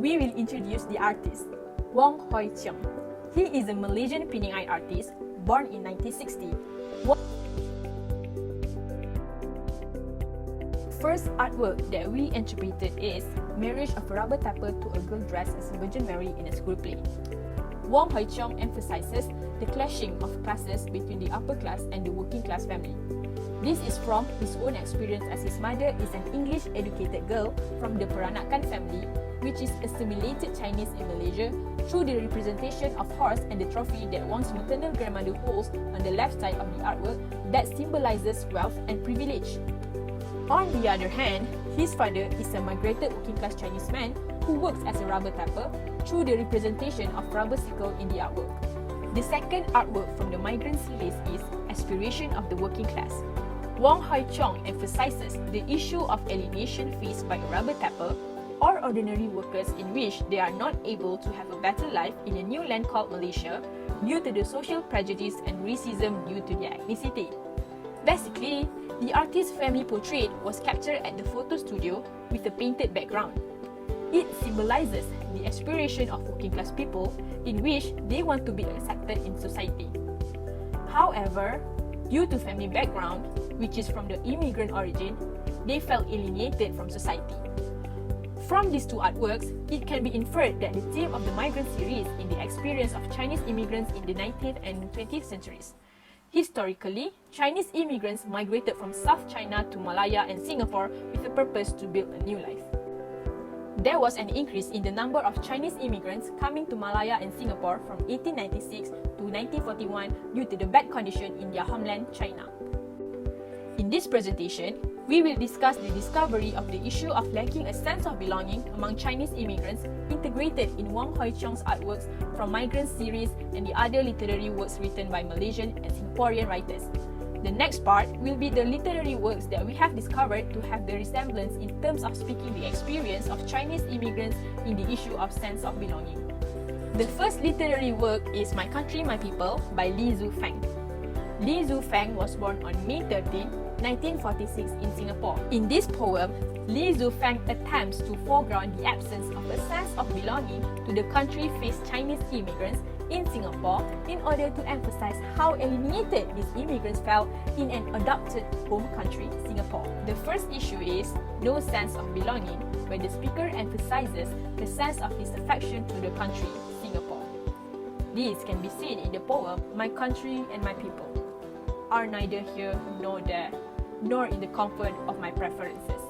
we will introduce the artist, Wong Hoy Cheong. He is a Malaysian Penang artist born in 1960. First artwork that we interpreted is Marriage of a Rubber Tapper to a Girl Dressed as a Virgin Mary in a School Play. Wong Hoy Cheong emphasizes the clashing of classes between the upper class and the working class family. This is from his own experience, as his mother is an English-educated girl from the Peranakan family, which is assimilated Chinese in Malaysia, through the representation of horse and the trophy that Wong's maternal grandmother holds on the left side of the artwork that symbolizes wealth and privilege. On the other hand, his father is a migrated working-class Chinese man who works as a rubber tapper through the representation of rubber sickle in the artwork. The second artwork from the Migrant series is Aspiration of the Working Class. Wong Hoy Cheong emphasizes the issue of alienation faced by a rubber tapper or ordinary workers in which they are not able to have a better life in a new land called Malaysia due to the social prejudice and racism due to their ethnicity. Basically, the artist's family portrait was captured at the photo studio with a painted background. It symbolizes the aspiration of working class people in which they want to be accepted in society. However, due to family background, which is from the immigrant origin, they felt alienated from society. From these two artworks, it can be inferred that the theme of the Migrant series is the experience of Chinese immigrants in the 19th and 20th centuries. Historically, Chinese immigrants migrated from South China to Malaya and Singapore with a purpose to build a new life. There was an increase in the number of Chinese immigrants coming to Malaya and Singapore from 1896 to 1941 due to the bad condition in their homeland, China. In this presentation, we will discuss the discovery of the issue of lacking a sense of belonging among Chinese immigrants integrated in Wong Hoy Cheong's artworks from Migrant series and the other literary works written by Malaysian and Singaporean writers. The next part will be the literary works that we have discovered to have the resemblance in terms of speaking the experience of Chinese immigrants in the issue of sense of belonging. The first literary work is My Country, My People by Li Zufang. Li Zufang was born on May 13, 1946 in Singapore. In this poem, Li Zufang attempts to foreground the absence of a sense of belonging to the country-faced Chinese immigrants in Singapore in order to emphasize how alienated these immigrants felt in an adopted home country, Singapore. The first issue is No Sense of Belonging, where the speaker emphasizes the sense of disaffection to the country, Singapore. This can be seen in the poem My Country and My People are neither here nor there, nor in the comfort of my preferences.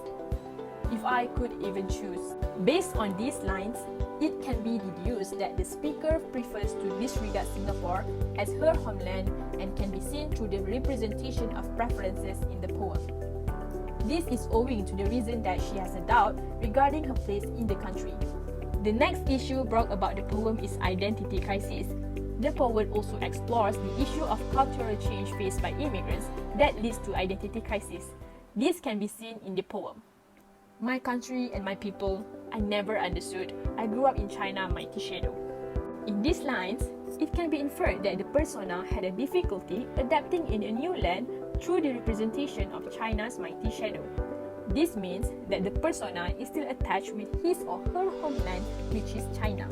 If I could even choose. Based on these lines, it can be deduced that the speaker prefers to disregard Singapore as her homeland and can be seen through the representation of preferences in the poem. This is owing to the reason that she has a doubt regarding her place in the country. The next issue brought about the poem is Identity Crisis. The poet also explores the issue of cultural change faced by immigrants that leads to identity crisis. This can be seen in the poem. My country and my people, I never understood. I grew up in China, mighty shadow. In these lines, it can be inferred that the persona had a difficulty adapting in a new land through the representation of China's mighty shadow. This means that the persona is still attached with his or her homeland, which is China.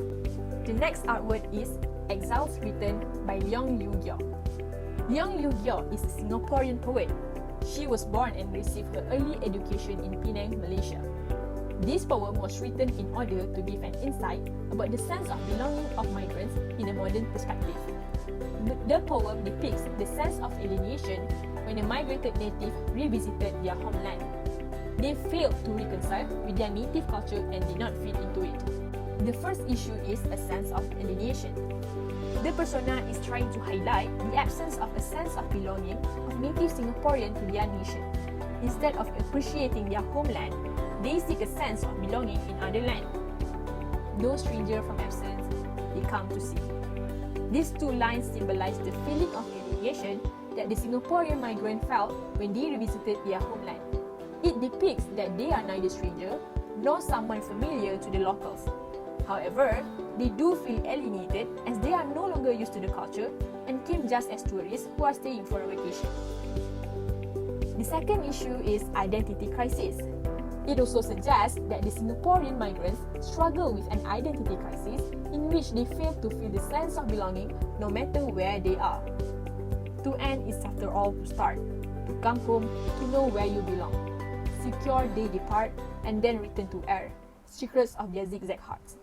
The next artwork is Exiles, written by Leong Liew Gyo. Leong Liew Gyo is a Singaporean poet. She was born and received her early education in Penang, Malaysia. This poem was written in order to give an insight about the sense of belonging of migrants in a modern perspective. The poem depicts the sense of alienation when a migrated native revisited their homeland. They failed to reconcile with their native culture and did not fit into it. The first issue is a sense of alienation. The persona is trying to highlight the absence of a sense of belonging of native Singaporean to their nation. Instead of appreciating their homeland, they seek a sense of belonging in other land. No stranger from absence, they come to see. These two lines symbolize the feeling of alienation that the Singaporean migrant felt when they revisited their homeland. It depicts that they are neither stranger nor someone familiar to the locals. However, they do feel alienated as they are no longer used to the culture and came just as tourists who are staying for a vacation. The second issue is identity crisis. It also suggests that the Singaporean migrants struggle with an identity crisis in which they fail to feel the sense of belonging no matter where they are. To end is after all to start. To come home, to know where you belong. Secure they depart and then return to air. Secrets of their zigzag hearts.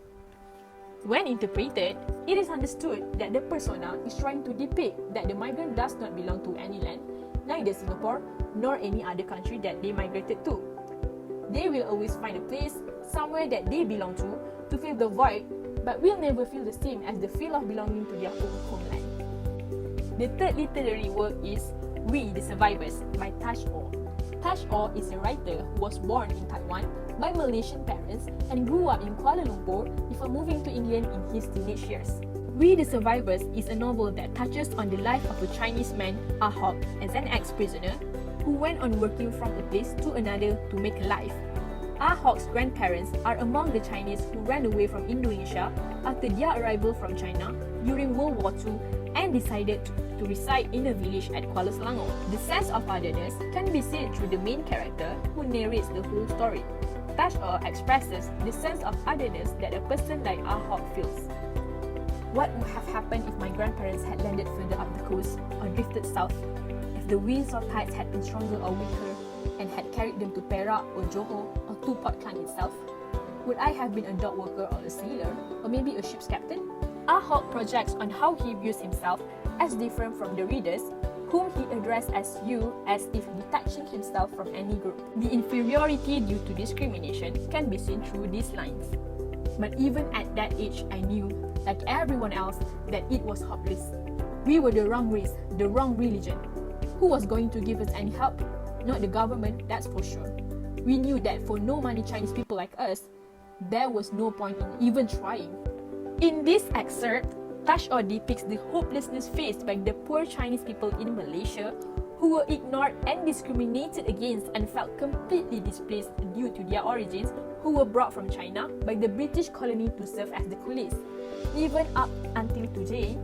When interpreted, it is understood that the persona is trying to depict that the migrant does not belong to any land, neither Singapore nor any other country that they migrated to. They will always find a place, somewhere that they belong to fill the void, but will never feel the same as the feel of belonging to their own homeland. The third literary work is We the Survivors by Tash Oh. Tash Oh is a writer who was born in Taiwan by Malaysian parents and grew up in Kuala Lumpur before moving to England in his teenage years. We the Survivors is a novel that touches on the life of a Chinese man, Ahmad, as an ex-prisoner who went on working from a place to another to make a life. Ahmed's grandparents are among the Chinese who ran away from Indonesia after their arrival from China during World War II and decided to reside in a village at Kuala Selangor. The sense of otherness can be seen through the main character who narrates the whole story. Tash Oh expresses the sense of otherness that a person like Ahmad feels. What would have happened if my grandparents had landed further up the coast or drifted south? If the winds or tides had been stronger or weaker and had carried them to Perak or Johor or to Port Klang itself? Would I have been a dock worker or a sailor or maybe a ship's captain? Ahmad projects on how he views himself as different from the readers, whom he addressed as you, as if detaching himself from any group. The inferiority due to discrimination can be seen through these lines. But even at that age, I knew, like everyone else, that it was hopeless. We were the wrong race, the wrong religion. Who was going to give us any help? Not the government, that's for sure. We knew that for no money Chinese people like us, there was no point in even trying. In this excerpt, Tash Oh depicts the hopelessness faced by the poor Chinese people in Malaysia who were ignored and discriminated against and felt completely displaced due to their origins, who were brought from China by the British colony to serve as the coolies. Even up until today,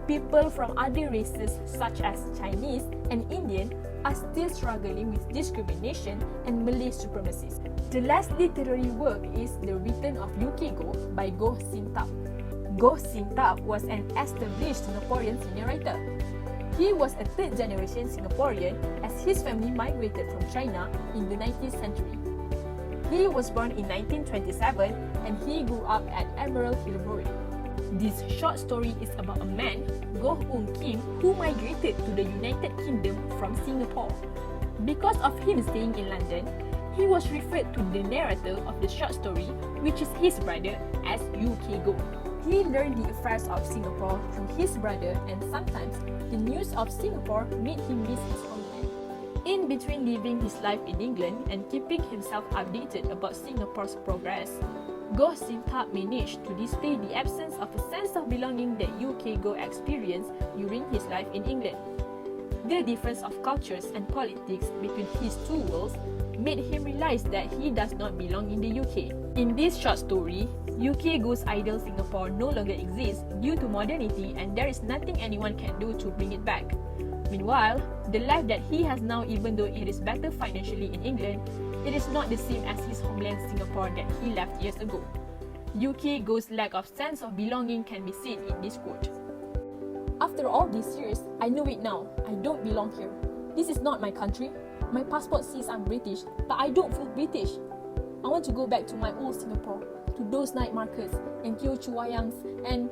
people from other races such as Chinese and Indian are still struggling with discrimination and Malay supremacy. The last literary work is The Return of UK Go by Goh Sin Tap. Goh Sin Tap was an established Singaporean senior writer. He was a third-generation Singaporean as his family migrated from China in the 19th century. He was born in 1927 and he grew up at Emerald Hill Road. This short story is about a man, Goh Oon Kim, who migrated to the United Kingdom from Singapore. Because of him staying in London, he was referred to the narrator of the short story, which is his brother, as UK Go. He learned the affairs of Singapore through his brother, and sometimes the news of Singapore made him miss his homeland. In between living his life in England and keeping himself updated about Singapore's progress, Goh Sin Tap managed to display the absence of a sense of belonging that UK Go experienced during his life in England. The difference of cultures and politics between his two worlds made him realize that he does not belong in the UK. In this short story, UK Go's ideal Singapore no longer exists due to modernity and there is nothing anyone can do to bring it back. Meanwhile, the life that he has now, even though it is better financially in England, it is not the same as his homeland Singapore that he left years ago. UK Go's lack of sense of belonging can be seen in this quote. After all these years, I know it now. I don't belong here. This is not my country. My passport says I'm British, but I don't feel British. I want to go back to my old Singapore, to those night markets and Teochew Wayangs and...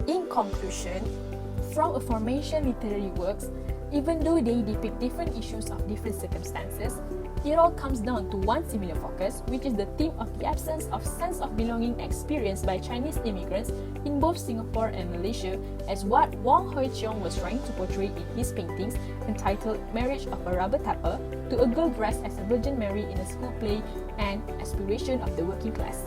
In conclusion, from aforementioned literary works, even though they depict different issues of different circumstances, it all comes down to one similar focus, which is the theme of the absence of sense of belonging experienced by Chinese immigrants in both Singapore and Malaysia, as what Wong Hoy Cheong was trying to portray in his paintings entitled Marriage of a Rubber Tapper, To a Girl Dressed as a Virgin Mary in a School Play, and Aspiration of the Working Class.